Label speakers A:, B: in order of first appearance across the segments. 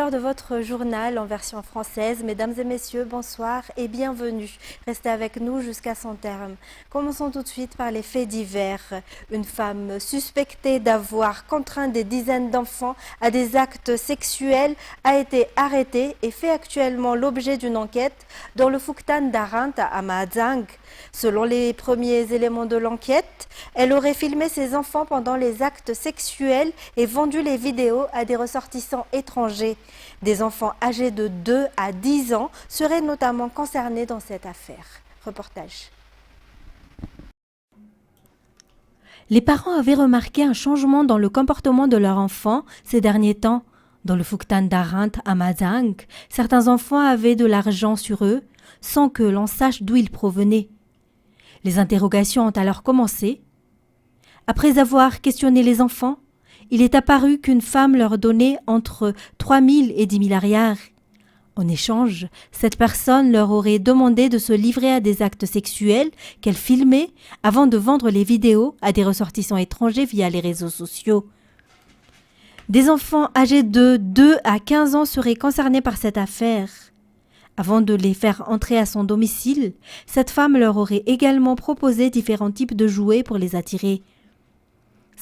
A: l'heure de votre journal en version française. Mesdames et messieurs, bonsoir et bienvenue. Restez avec nous jusqu'à son terme. Commençons tout de suite par les faits divers. Une femme suspectée d'avoir contraint des dizaines d'enfants à des actes sexuels a été arrêtée et fait actuellement l'objet d'une enquête dans le Fuktan d'Arant à Mahajang. Selon les premiers éléments de l'enquête, elle aurait filmé ses enfants pendant les actes sexuels et vendu les vidéos à des ressortissants étrangers. Des enfants âgés de 2 à 10 ans seraient notamment concernés dans cette affaire. Reportage.
B: Les parents avaient remarqué un changement dans le comportement de leur enfant ces derniers temps. Dans le Fuktan d'Arant à Mahajang, certains enfants avaient de l'argent sur eux sans que l'on sache d'où il provenait. Les interrogations ont alors commencé. Après avoir questionné les enfants, il est apparu qu'une femme leur donnait entre 3 000 et 10 000 arrières. En échange, cette personne leur aurait demandé de se livrer à des actes sexuels qu'elle filmait avant de vendre les vidéos à des ressortissants étrangers via les réseaux sociaux. Des enfants âgés de 2 à 15 ans seraient concernés par cette affaire. Avant de les faire entrer à son domicile, cette femme leur aurait également proposé différents types de jouets pour les attirer.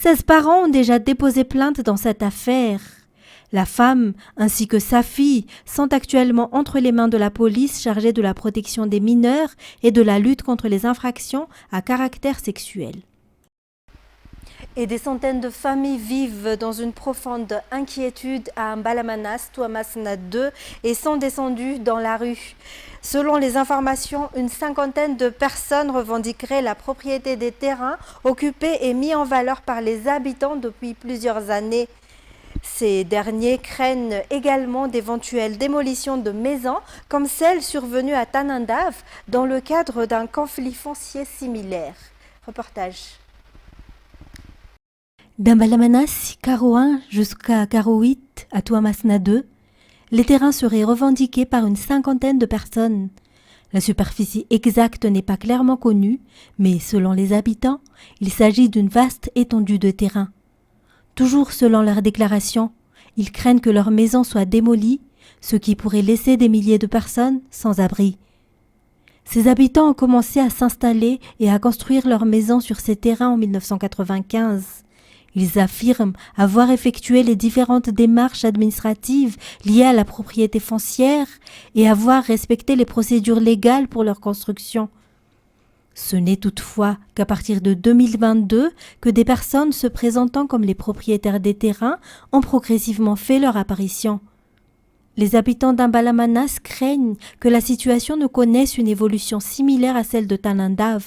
B: 16 parents ont déjà déposé plainte dans cette affaire. La femme, ainsi que sa fille, sont actuellement entre les mains de la police chargée de la protection des mineurs et de la lutte contre les infractions à caractère sexuel.
A: Et des centaines de familles vivent dans une profonde inquiétude à Mbalamanas, Tuamasna 2 et sont descendues dans la rue. Selon les informations, une cinquantaine de personnes revendiqueraient la propriété des terrains occupés et mis en valeur par les habitants depuis plusieurs années. Ces derniers craignent également d'éventuelles démolitions de maisons comme celle survenue à Tanandav dans le cadre d'un conflit foncier similaire. Reportage.
B: D'Mbalamanas, Caro 1 jusqu'à Caro 8 à Tuamasna 2, les terrains seraient revendiqués par une cinquantaine de personnes. La superficie exacte n'est pas clairement connue, mais selon les habitants, il s'agit d'une vaste étendue de terrain. Toujours selon leurs déclarations, ils craignent que leur maison soit démolie, ce qui pourrait laisser des milliers de personnes sans abri. Ces habitants ont commencé à s'installer et à construire leurs maisons sur ces terrains en 1995. Ils affirment avoir effectué les différentes démarches administratives liées à la propriété foncière et avoir respecté les procédures légales pour leur construction. Ce n'est toutefois qu'à partir de 2022 que des personnes se présentant comme les propriétaires des terrains ont progressivement fait leur apparition. Les habitants d'Mbalamanas craignent que la situation ne connaisse une évolution similaire à celle de Tanandav.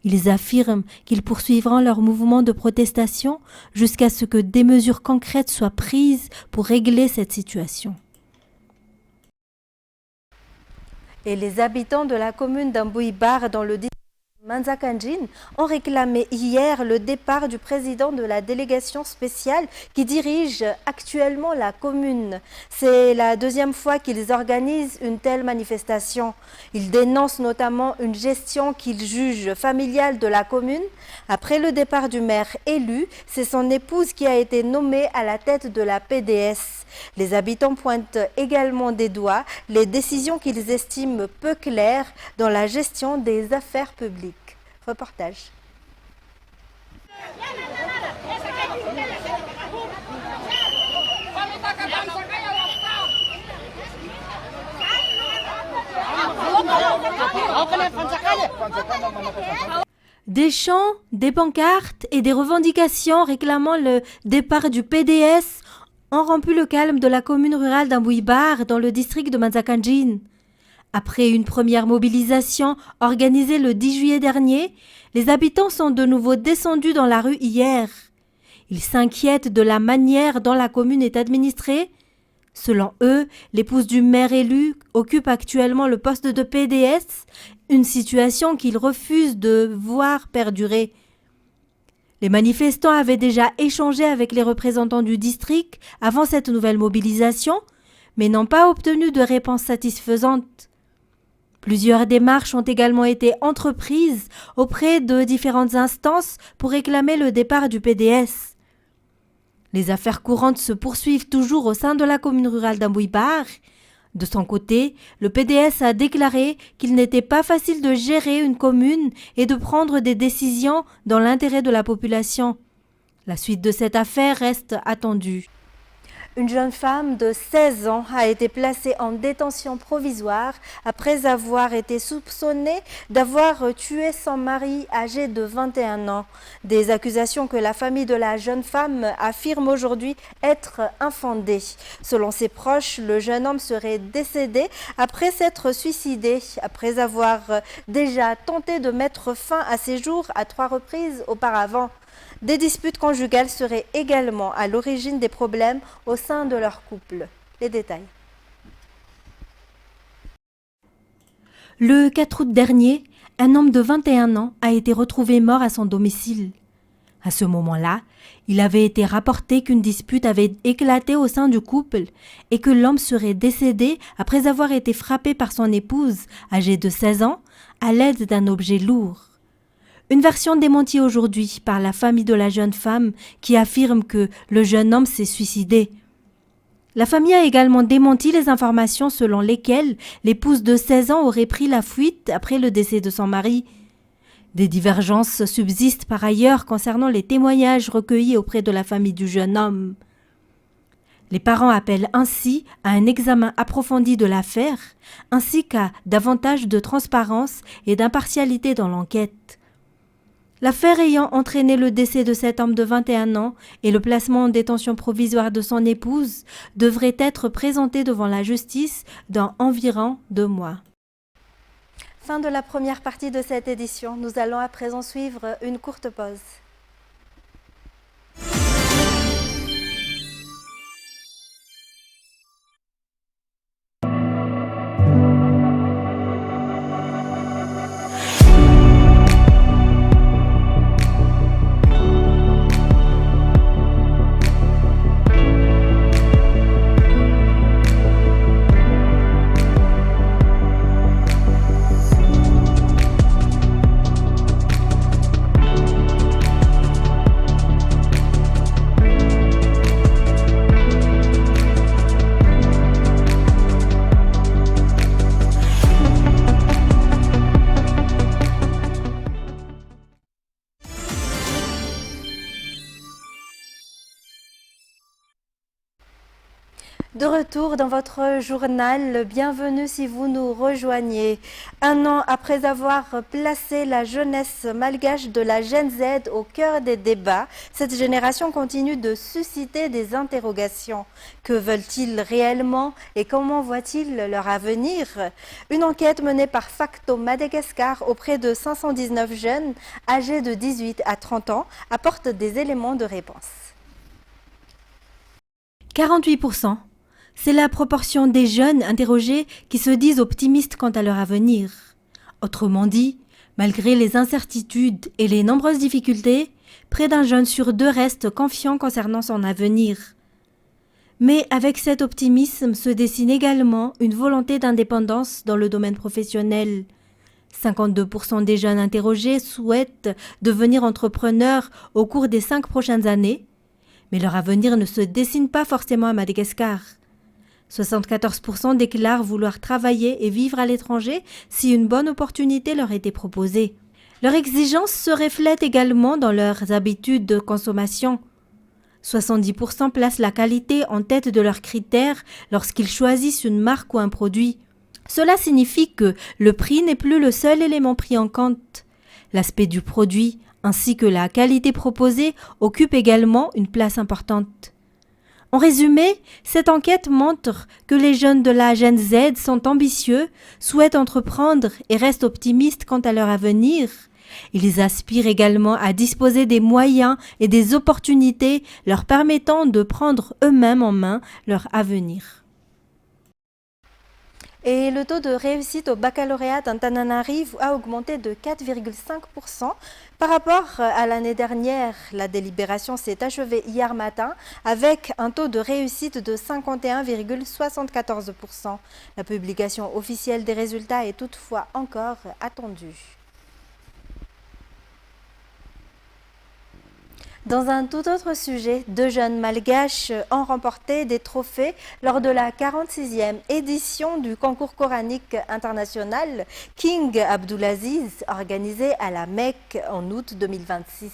B: Ils affirment qu'ils poursuivront leur mouvement de protestation jusqu'à ce que des mesures concrètes soient prises pour régler cette situation.
A: Et les habitants de la commune d'Ambouibar dans le district de Manzakanjin ont réclamé hier le départ du président de la délégation spéciale qui dirige actuellement la commune. C'est la deuxième fois qu'ils organisent une telle manifestation. Ils dénoncent notamment une gestion qu'ils jugent familiale de la commune. Après le départ du maire élu, c'est son épouse qui a été nommée à la tête de la PDS. Les habitants pointent également des doigts les décisions qu'ils estiment peu claires dans la gestion des affaires publiques. Reportage.
B: Des chants, des pancartes et des revendications réclamant le départ du PDS ont rompu le calme de la commune rurale d'Ambouibar dans le district de Manzakanjin. Après une première mobilisation organisée le 10 juillet dernier, les habitants sont de nouveau descendus dans la rue hier. Ils s'inquiètent de la manière dont la commune est administrée. Selon eux, l'épouse du maire élu occupe actuellement le poste de PDS, une situation qu'ils refusent de voir perdurer. Les manifestants avaient déjà échangé avec les représentants du district avant cette nouvelle mobilisation, mais n'ont pas obtenu de réponse satisfaisante. Plusieurs démarches ont également été entreprises auprès de différentes instances pour réclamer le départ du PDS. Les affaires courantes se poursuivent toujours au sein de la commune rurale d'Ambouibar. De son côté, le PDS a déclaré qu'il n'était pas facile de gérer une commune et de prendre des décisions dans l'intérêt de la population. La suite de cette affaire reste attendue.
A: Une jeune femme de 16 ans a été placée en détention provisoire après avoir été soupçonnée d'avoir tué son mari âgé de 21 ans. Des accusations que la famille de la jeune femme affirme aujourd'hui être infondées. Selon ses proches, le jeune homme serait décédé après s'être suicidé, après avoir déjà tenté de mettre fin à ses jours à 3 reprises auparavant. Des disputes conjugales seraient également à l'origine des problèmes au sein de leur couple. Les détails.
B: Le 4 août dernier, un homme de 21 ans a été retrouvé mort à son domicile. À ce moment-là, il avait été rapporté qu'une dispute avait éclaté au sein du couple et que l'homme serait décédé après avoir été frappé par son épouse, âgée de 16 ans, à l'aide d'un objet lourd. Une version démentie aujourd'hui par la famille de la jeune femme qui affirme que le jeune homme s'est suicidé. La famille a également démenti les informations selon lesquelles l'épouse de 16 ans aurait pris la fuite après le décès de son mari. Des divergences subsistent par ailleurs concernant les témoignages recueillis auprès de la famille du jeune homme. Les parents appellent ainsi à un examen approfondi de l'affaire, ainsi qu'à davantage de transparence et d'impartialité dans l'enquête. L'affaire ayant entraîné le décès de cet homme de 21 ans et le placement en détention provisoire de son épouse devrait être présentée devant la justice dans environ 2 mois.
A: Fin de la première partie de cette édition. Nous allons à présent suivre une courte pause. De retour dans votre journal, bienvenue si vous nous rejoignez. Un an après avoir placé la jeunesse malgache de la Gen Z au cœur des débats, cette génération continue de susciter des interrogations. Que veulent-ils réellement et comment voient-ils leur avenir? Une enquête menée par Facto Madagascar auprès de 519 jeunes âgés de 18 à 30 ans apporte des éléments de réponse.
B: 48%. C'est la proportion des jeunes interrogés qui se disent optimistes quant à leur avenir. Autrement dit, malgré les incertitudes et les nombreuses difficultés, près d'un jeune sur 2 reste confiant concernant son avenir. Mais avec cet optimisme se dessine également une volonté d'indépendance dans le domaine professionnel. 52% des jeunes interrogés souhaitent devenir entrepreneurs au cours des 5 prochaines années, mais leur avenir ne se dessine pas forcément à Madagascar. 74% déclarent vouloir travailler et vivre à l'étranger si une bonne opportunité leur était proposée. Leur exigence se reflète également dans leurs habitudes de consommation. 70% placent la qualité en tête de leurs critères lorsqu'ils choisissent une marque ou un produit. Cela signifie que le prix n'est plus le seul élément pris en compte. L'aspect du produit ainsi que la qualité proposée occupent également une place importante. En résumé, cette enquête montre que les jeunes de la Gen Z sont ambitieux, souhaitent entreprendre et restent optimistes quant à leur avenir. Ils aspirent également à disposer des moyens et des opportunités leur permettant de prendre eux-mêmes en main leur avenir.
A: Et le taux de réussite au baccalauréat d'Antananarivo a augmenté de 4,5% par rapport à l'année dernière. La délibération s'est achevée hier matin avec un taux de réussite de 51,74%. La publication officielle des résultats est toutefois encore attendue. Dans un tout autre sujet, 2 jeunes malgaches ont remporté des trophées lors de la 46e édition du concours coranique international King Abdulaziz, organisé à la Mecque en août 2026.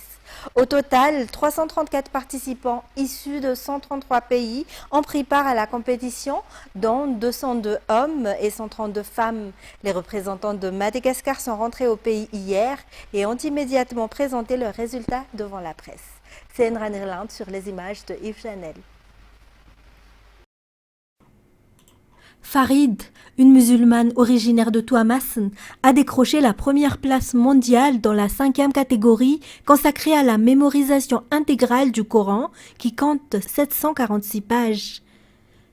A: Au total, 334 participants issus de 133 pays ont pris part à la compétition, dont 202 hommes et 132 femmes. Les représentants de Madagascar sont rentrés au pays hier et ont immédiatement présenté leurs résultats devant la presse. C'est Enran Irlande sur les images de Yves Chanel.
B: Farid, une musulmane originaire de Touamassen, a décroché la première place mondiale dans la 5e catégorie consacrée à la mémorisation intégrale du Coran qui compte 746 pages.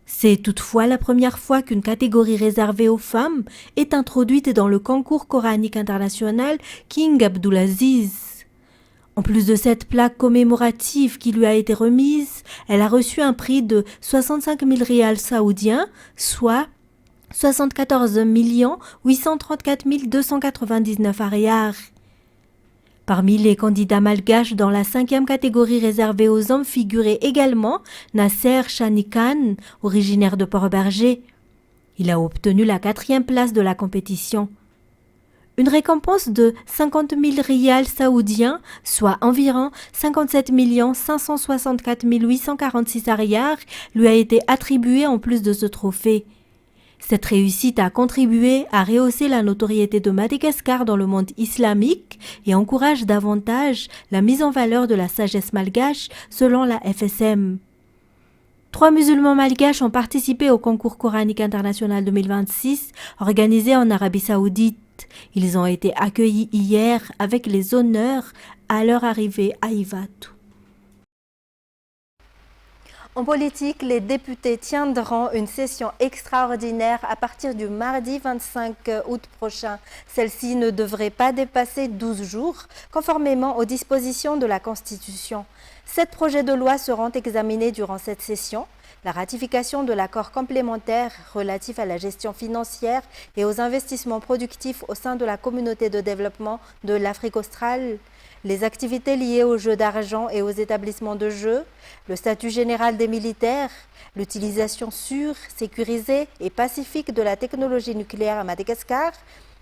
B: C'est toutefois la première fois qu'une catégorie réservée aux femmes est introduite dans le concours coranique international King Abdulaziz. En plus de cette plaque commémorative qui lui a été remise, elle a reçu un prix de 65 000 rials saoudiens, soit 74 834 299 ariars. Parmi les candidats malgaches dans la 5e catégorie réservée aux hommes figurait également Nasser Chanikan, originaire de Port-Berger. Il a obtenu la 4e place de la compétition. Une récompense de 50 000 rials saoudiens, soit environ 57 564 846 ariars, lui a été attribuée en plus de ce trophée. Cette réussite a contribué à rehausser la notoriété de Madagascar dans le monde islamique et encourage davantage la mise en valeur de la sagesse malgache selon la FSM. 3 musulmans malgaches ont participé au concours coranique international 2026 organisé en Arabie Saoudite. Ils ont été accueillis hier avec les honneurs à leur arrivée à Ivatu.
A: En politique, les députés tiendront une session extraordinaire à partir du mardi 25 août prochain. Celle-ci ne devrait pas dépasser 12 jours, conformément aux dispositions de la Constitution. 7 projets de loi seront examinés durant cette session. La ratification de l'accord complémentaire relatif à la gestion financière et aux investissements productifs au sein de la communauté de développement de l'Afrique australe, les activités liées aux jeux d'argent et aux établissements de jeux, le statut général des militaires, l'utilisation sûre, sécurisée et pacifique de la technologie nucléaire à Madagascar,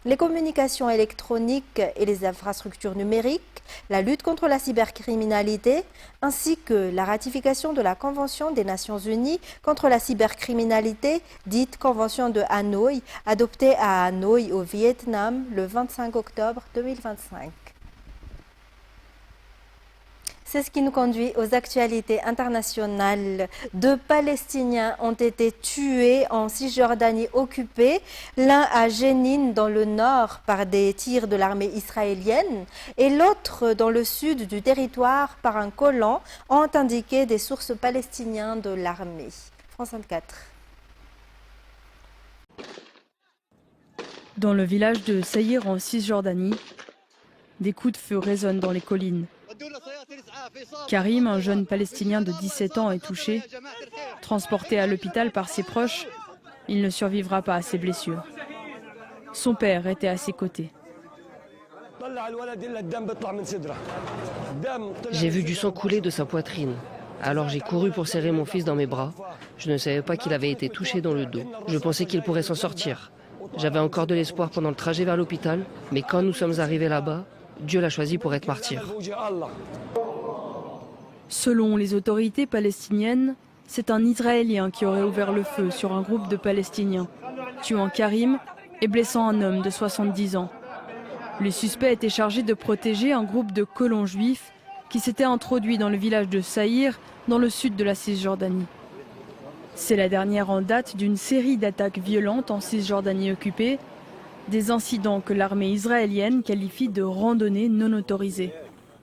A: les communications électroniques et les infrastructures numériques, la lutte contre la cybercriminalité, ainsi que la ratification de la Convention des Nations Unies contre la cybercriminalité, dite Convention de Hanoï, adoptée à Hanoï au Vietnam le 25 octobre 2025. C'est ce qui nous conduit aux actualités internationales. 2 Palestiniens ont été tués en Cisjordanie occupée, l'un à Jénine dans le nord par des tirs de l'armée israélienne et l'autre dans le sud du territoire par un colon, ont indiqué des sources palestiniennes de l'armée. France 24.
C: Dans le village de Saïr en Cisjordanie, des coups de feu résonnent dans les collines. Karim, un jeune Palestinien de 17 ans, est touché. Transporté à l'hôpital par ses proches, il ne survivra pas à ses blessures. Son père était à ses côtés.
D: J'ai vu du sang couler de sa poitrine. Alors j'ai couru pour serrer mon fils dans mes bras. Je ne savais pas qu'il avait été touché dans le dos. Je pensais qu'il pourrait s'en sortir. J'avais encore de l'espoir pendant le trajet vers l'hôpital, mais quand nous sommes arrivés là-bas, Dieu l'a choisi pour être martyr.
C: Selon les autorités palestiniennes, c'est un Israélien qui aurait ouvert le feu sur un groupe de Palestiniens, tuant Karim et blessant un homme de 70 ans. Le suspect était chargé de protéger un groupe de colons juifs qui s'était introduit dans le village de Saïr, dans le sud de la Cisjordanie. C'est la dernière en date d'une série d'attaques violentes en Cisjordanie occupée, des incidents que l'armée israélienne qualifie de randonnées non autorisées.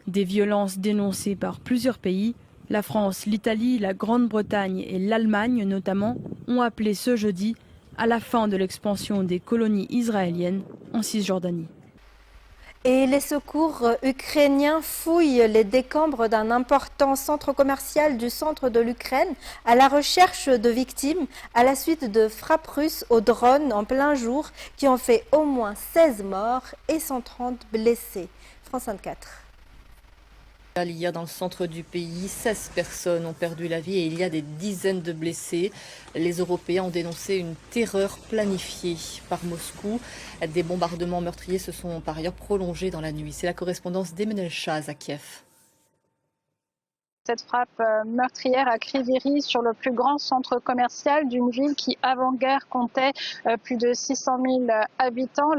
C: Des violences dénoncées par plusieurs pays, la France, l'Italie, la Grande-Bretagne et l'Allemagne notamment, ont appelé ce jeudi à la fin de l'expansion des colonies israéliennes en Cisjordanie.
A: Et les secours ukrainiens fouillent les décombres d'un important centre commercial du centre de l'Ukraine à la recherche de victimes à la suite de frappes russes aux drones en plein jour qui ont fait au moins 16 morts et 130 blessés. France 24.
E: Hier, dans le centre du pays, 16 personnes ont perdu la vie et il y a des dizaines de blessés. Les Européens ont dénoncé une terreur planifiée par Moscou. Des bombardements meurtriers se sont par ailleurs prolongés dans la nuit. C'est la correspondance d'Emmanuel Chaz à Kiev.
F: Cette frappe meurtrière à Kryvyi sur le plus grand centre commercial d'une ville qui, avant-guerre, comptait plus de 600 000 habitants.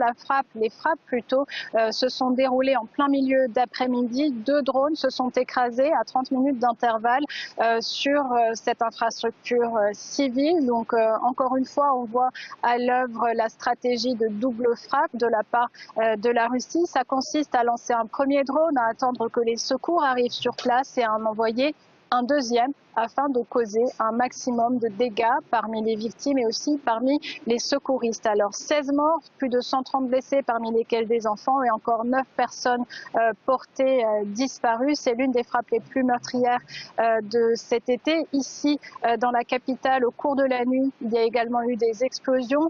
F: Les frappes plutôt, se sont déroulées en plein milieu d'après-midi. 2 drones se sont écrasés à 30 minutes d'intervalle sur cette infrastructure civile. Donc, encore une fois, on voit à l'œuvre la stratégie de double frappe de la part de la Russie. Ça consiste à lancer un premier drone, à attendre que les secours arrivent sur place et à en envoyer un deuxième afin de causer un maximum de dégâts parmi les victimes et aussi parmi les secouristes. Alors 16 morts, plus de 130 blessés parmi lesquels des enfants et encore 9 personnes portées disparues. C'est l'une des frappes les plus meurtrières de cet été. Ici, dans la capitale, au cours de la nuit, il y a également eu des explosions.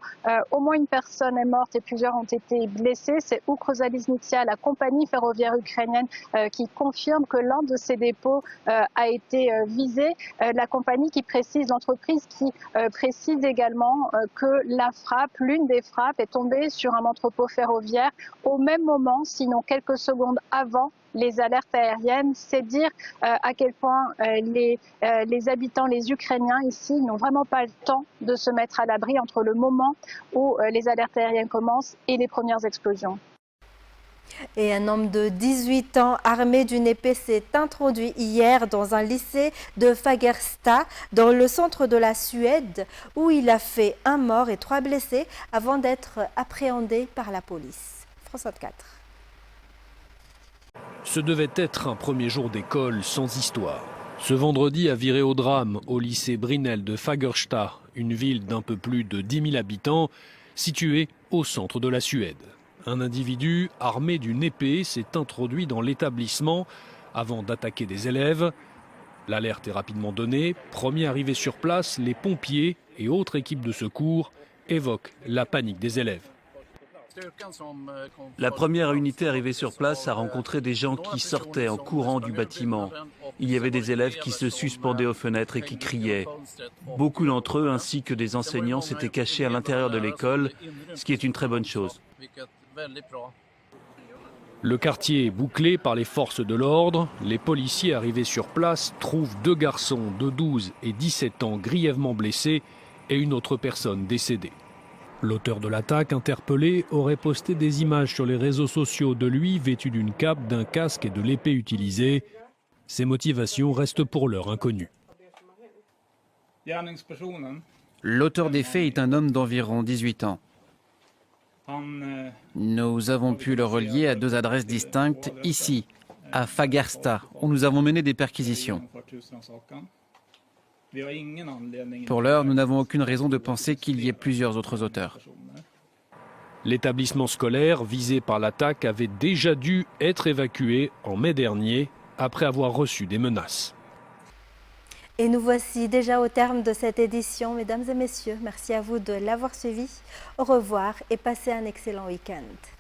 F: Au moins une personne est morte et plusieurs ont été blessés. C'est Ukrozaliznytsia, la compagnie ferroviaire ukrainienne, qui confirme que l'un de ses dépôts a été visé. La compagnie qui précise, l'entreprise qui précise également que la frappe, l'une des frappes, est tombée sur un entrepôt ferroviaire au même moment, sinon quelques secondes avant les alertes aériennes. C'est dire à quel point les habitants, les Ukrainiens ici, n'ont vraiment pas le temps de se mettre à l'abri entre le moment où les alertes aériennes commencent et les premières explosions.
A: Et un homme de 18 ans armé d'une épée s'est introduit hier dans un lycée de Fagersta, dans le centre de la Suède, où il a fait 1 mort et 3 blessés avant d'être appréhendé par la police. France 24.
G: Ce devait être un premier jour d'école sans histoire. Ce vendredi a viré au drame au lycée Brinell de Fagersta, une ville d'un peu plus de 10 000 habitants, située au centre de la Suède. Un individu armé d'une épée s'est introduit dans l'établissement avant d'attaquer des élèves. L'alerte est rapidement donnée. Premier arrivé sur place, les pompiers et autres équipes de secours évoquent la panique des élèves.
H: La première unité arrivée sur place a rencontré des gens qui sortaient en courant du bâtiment. Il y avait des élèves qui se suspendaient aux fenêtres et qui criaient. Beaucoup d'entre eux, ainsi que des enseignants, s'étaient cachés à l'intérieur de l'école, ce qui est une très bonne chose.
G: Le quartier est bouclé par les forces de l'ordre. Les policiers arrivés sur place trouvent 2 garçons de 12 et 17 ans grièvement blessés et une autre personne décédée. L'auteur de l'attaque, interpellé, aurait posté des images sur les réseaux sociaux de lui vêtu d'une cape, d'un casque et de l'épée utilisée. Ses motivations restent pour l'heure inconnues.
I: L'auteur des faits est un homme d'environ 18 ans. Nous avons pu le relier à 2 adresses distinctes ici, à Fagersta, où nous avons mené des perquisitions. Pour l'heure, nous n'avons aucune raison de penser qu'il y ait plusieurs autres auteurs.
G: L'établissement scolaire visé par l'attaque avait déjà dû être évacué en mai dernier après avoir reçu des menaces.
A: Et nous voici déjà au terme de cette édition, mesdames et messieurs. Merci à vous de l'avoir suivi. Au revoir et passez un excellent week-end.